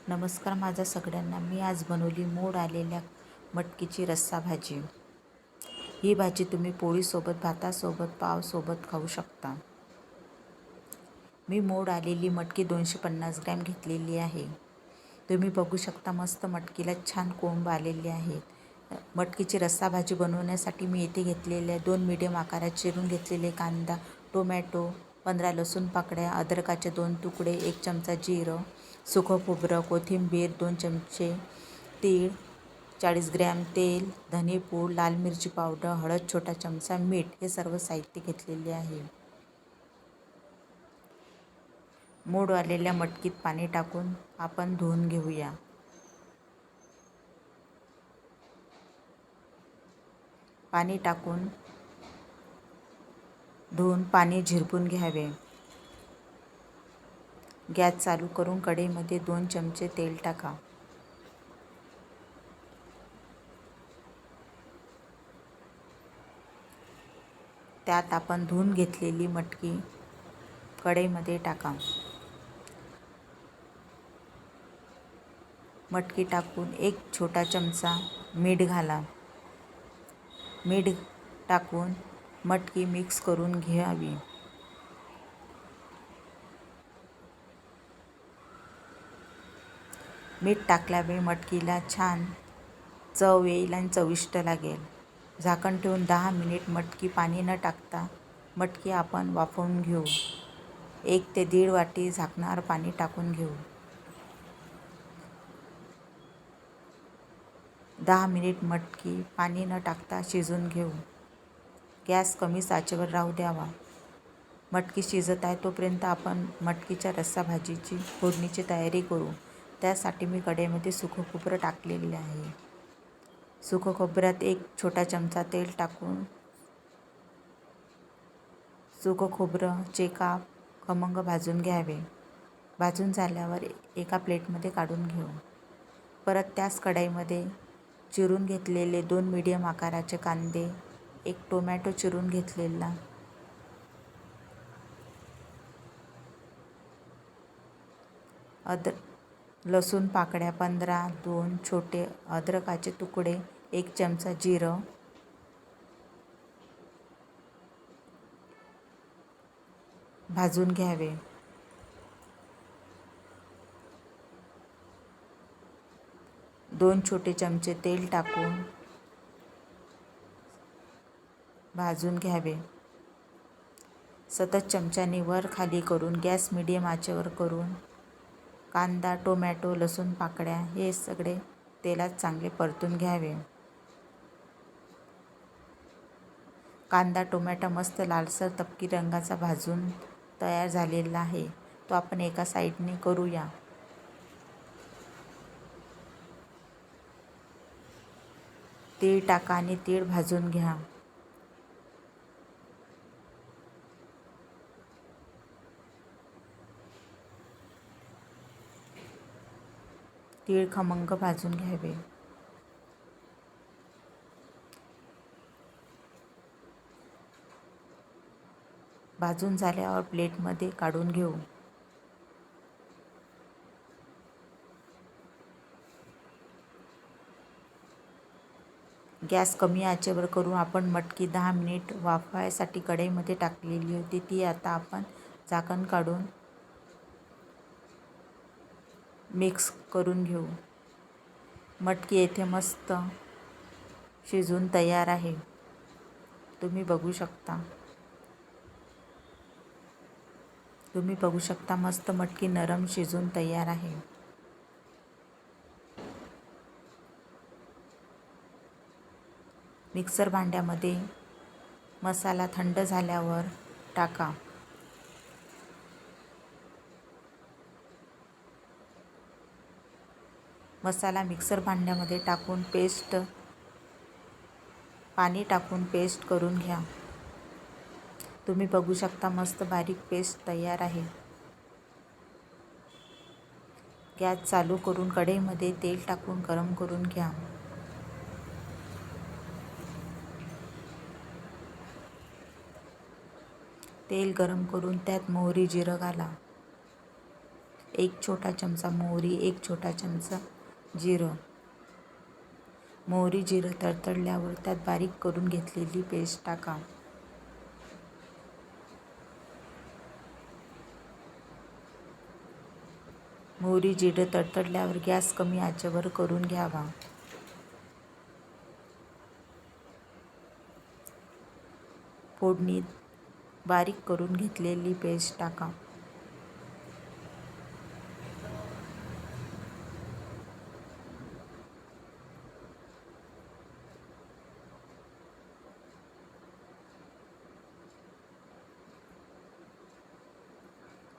नमस्कार माझ्या सगळ्यांना. मी आज बनवली मोड आलेल्या मटकीची रस्सा भाजी. ही भाजी तुम्ही पोळीसोबत, भातासोबत, पावसोबत खाऊ शकता. मी मोड आलेली मटकी 250 ग्रॅम घेतलेली आहे. तुम्ही बघू शकता मस्त मटकीला छान कोंब आलेले आहेत. मटकीची रस्सा भाजी बनवण्यासाठी मी येथे घेतलेले 2 मीडियम आकाराचे चिरून घेतलेले कांदा, टोमॅटो, 15 लसूण पाकळ्या, अद्रकाचे 2 तुकडे, 1 चमचा जिरं, सुकं खोबरं, कोथिंबीर, 2 चमचे तीळ, 40 ग्रॅम तेल, धनेपूड, लाल मिरची पावडर, हळद छोटा चमचा, मीठ हे सर्व साहित्य घेतलेले आहे. मोड आलेल्या मटकीत पाणी टाकून आपण धुवून घेऊया. पाणी टाकून धुवून पाणी झिरपून घ्यावे. गॅस चालू करून कढईमध्ये 2 चमचे तेल टाका. त्यात आपण धुवून घेतलेली मटकी कढईमध्ये टाका. मटकी टाकून 1 छोटा चमचा मीठ घाला. मीठ टाकून मटकी मिक्स करून घ्यावी. मीठ टाकल्यामुळे मटकीला छान चव येईल आणि चविष्ट लागेल. झाकण ठेवून 10 मिनिट मटकी पाणी न टाकता मटकी आपण वाफवून घेऊ. 1 ते 1.5 वाटी झाकणावर पाणी टाकून घेऊ. 10 मिनिट मटकी पाणी न टाकता शिजून घेऊ. गॅस कमी आचेवर राहू द्यावा. मटकी शिजत आहे तोपर्यंत आपण मटकीच्या रस्सा भाजीची फोडणीची तयारी करू. त्यासाठी मी कढईमध्ये सुकं खोबरं टाकलेले आहे. सुकं खोबऱ्यात 1 छोटा चमचा तेल टाकून सुकं खोबरं चेका खमंग भाजून घ्यावे. भाजून झाल्यावर एका प्लेटमध्ये काढून घेऊ. परत त्याच कढईमध्ये चिरून घेतलेले 2 मीडियम आकाराचे कांदे, 1 टोमॅटो चिरून घेतलेला, लसूण पाकळ्या 15, 2 छोटे अद्रकाचे तुकडे, 1 चमचा जिरं, भाजून घ्यावे. 2 छोटे चमचे तेल टाकून भाजून घ्यावे. सतत चमच्याने वर खाली करून गॅस मीडियम आचेवर करून कांदा, टोमॅटो, लसूण पाकळ्या हे सगळे तेलात चांगले परतून घ्यावे. कांदा, टोमॅटो मस्त लालसर तपकिरी रंगाचा भाजून तयार झालेला आहे. तो आपण एका साईडने करूया. तीळ टाका आणि तीळ भाजून घ्या. तीळ खमंग भाजून घ्यावे. भाजून झाल्यावर प्लेटमध्ये काढून घेऊ. गॅस कमी आचेवर करून आपण मटकी 10 मिनिट वाफवायसाठी कढईमध्ये टाकलेली होती ती आता आपण झाकण काढून मिक्स करून घेऊ. मटकी येथे मस्त शिजून तयार आहे. तुम्ही बघू शकता मस्त मटकी नरम शिजून तयार आहे. मिक्सर भांड्यामध्ये मसाला थंड झाल्यावर टाका. मसाला मिक्सर भांड्यामध्ये टाकून पाणी टाकून पेस्ट करून घ्या. तुम्ही बघू शकता मस्त बारीक पेस्ट तयार आहे. गॅस चालू करून कढईमध्ये तेल टाकून गरम करून घ्या. तेल गरम करून त्यात मोहरी, जिरं घाला. 1 छोटा चमचा मोहरी, 1 छोटा चमचा जिरं. मोहरी जिरं तडतडल्यावर त्यात बारीक करून घेतलेली पेस्ट टाका. मोहरी जिरं तडतडल्यावर गॅस कमी आचेवर करून घ्यावा. फोडणीत बारीक करून घेतलेली पेस्ट टाका.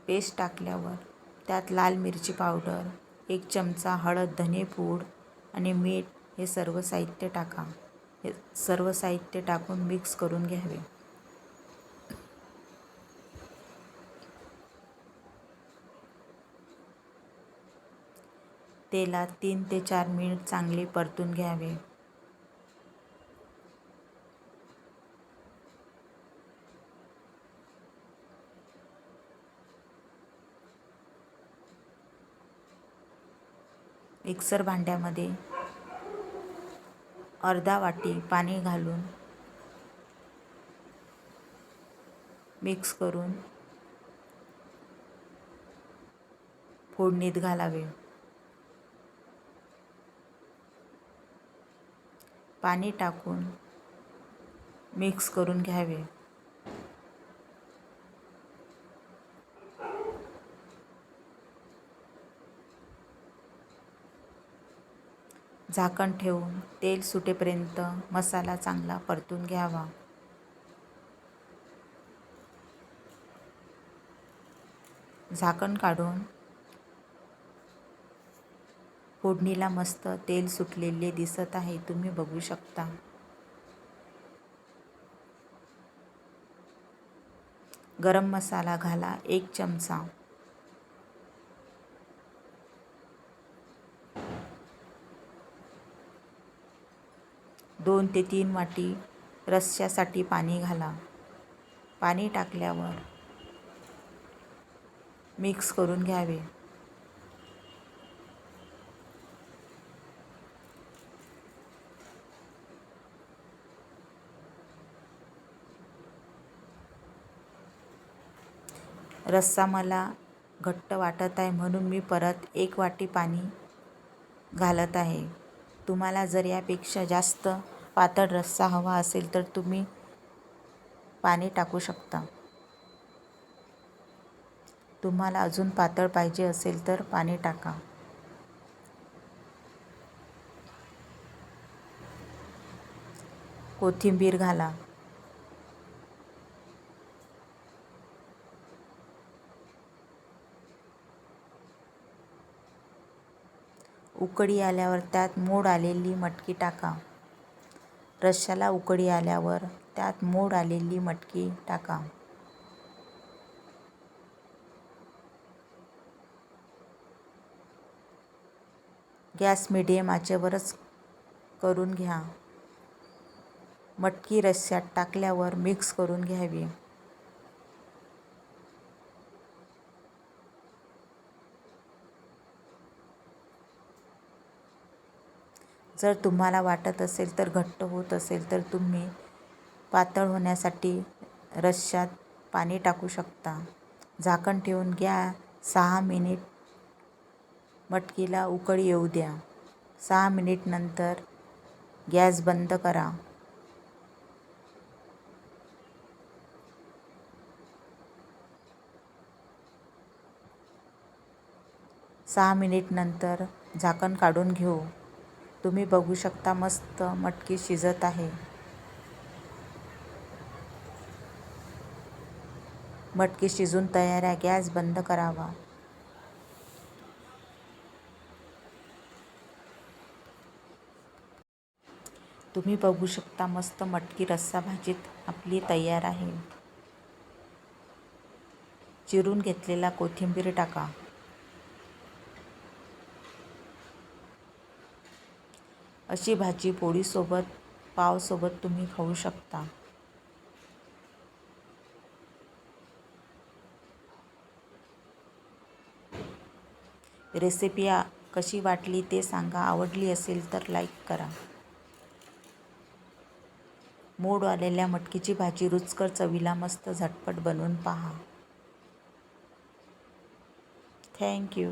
पेस्ट टाकल्यावर त्यात लाल मिरची पावडर, 1 चमचा हळद, धनेपूड आणि मीठ हे सर्व साहित्य टाका. हे सर्व साहित्य टाकून मिक्स करून घ्यावे. तेलात 3 ते 4 मिनिट चांगले परतून घ्यावे. मिक्सर भांड्यामध्ये अर्धा वाटी पाणी घालून मिक्स करून फोडणीत घालावे. पाणी टाकून मिक्स करून घ्यावे. झाकण ठेवून तेल सुटेपर्यंत मसाला चांगला परतून घ्यावा. झाकण काढून फोडणीला मस्त तेल सुटलेले दिसत आहे, तुम्ही बघू शकता. गरम मसाला घाला 1 चमचा. दोन ते 3 वाटी रस्स्यासाठी पाणी घाला. पाणी टाकल्यावर मिक्स करून घ्यावे. रस्सा मला घट्ट वाटत आहे म्हणून मी परत 1 वाटी पाणी घालत आहे. तुम्हाला जर यापेक्षा जास्त पातळ रस्सा हवा असेल तर तुम्ही पाणी टाकू शकता. तुम्हाला अजून पातळ पाहिजे असेल तर पाणी टाका. कोथिंबीर घाला. उकळी आल्यावर त्यात मोड आलेली मटकी टाका. रश्श्याला उकळी आल्यावर त्यात मोड आलेली मटकी टाका. गॅस मिडियम आचेवरच करून घ्या. मटकी रश्श्यात टाकल्यावर मिक्स करून घ्यावी. जर तुम्हाला वाटत असेल तर घट्ट होत असेल तर तुम्ही पातळ होण्यासाठी रश्श्यात पाणी टाकू शकता. झाकण ठेवून 6 मिनिट मटकीला उकळी येऊ द्या. 6 मिनिट नंतर गॅस बंद करा. सहा मिनिट नंतर झाकण काढून घेऊ. तुम्ही बघू शकता मस्त मटकी शिजत आहे. मटकी शिजून तयार आहे. गॅस बंद करावा. तुम्ही बघू शकता मस्त मटकी रस्सा भाजीत आपली तयार आहे. चिरून घेतलेला कोथिंबीर टाका. अशी भाजी पोळीसोबत, पावसोबत तुम्ही खाऊ शकता. रेसिपी कशी वाटली ते सांगा. आवडली असेल तर लाईक करा. मोड आलेल्या मटकीची भाजी रुचकर चवीला मस्त. झटपट बनवून पहा. थँक्यू.